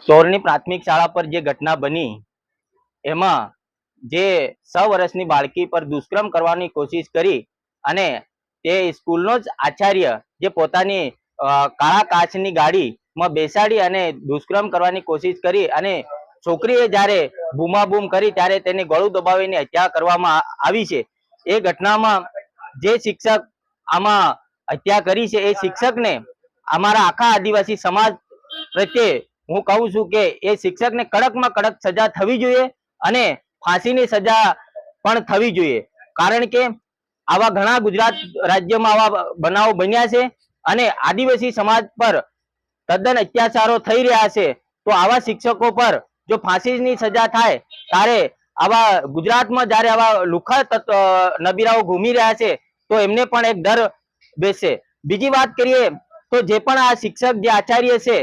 ચોરની પ્રાથમિક શાળા પર જે ઘટના બની એમાં જે 6 વર્ષની બાળકી પર દુષ્કર્મ કરવાની કોશિશ કરી અને તે સ્કૂલનો જ આચાર્ય જે પોતાની કાળા કાચની ગાડીમાં બેસાડી અને દુષ્કર્મ કરવાની કોશિશ કરી અને છોકરીએ જ્યારે બૂમાબૂમ કરી ત્યારે તેને ગળું દબાવીને હત્યા કરવામાં આવી છે। એ ઘટનામાં જે શિક્ષક આમાં હત્યા કરી છે એ શિક્ષકને અમારા આખા આદિવાસી સમાજ પ્રત્યે હું કહું છું કે એ શિક્ષકને કડકમાં કડક સજા થવી જોઈએ અને ફાંસીની સજા પણ થવી જોઈએ। કારણ કે આવા ઘણા ગુજરાત રાજ્યમાં આવા બનાવો બન્યા છે અને આદિવાસી સમાજ પર તદ્દન અત્યાચારો થઈ રહ્યા છે। તો આવા શિક્ષકો પર જો ફાંસીની સજા થાય ત્યારે આવા ગુજરાતમાં જ્યારે આવા લુખ્ખા નબીરાઓ ઘૂમી રહ્યા છે તો એમને પણ એક ડર બેસશે। બીજી વાત કરીએ તો જે પણ આ શિક્ષક જે આચાર્ય છે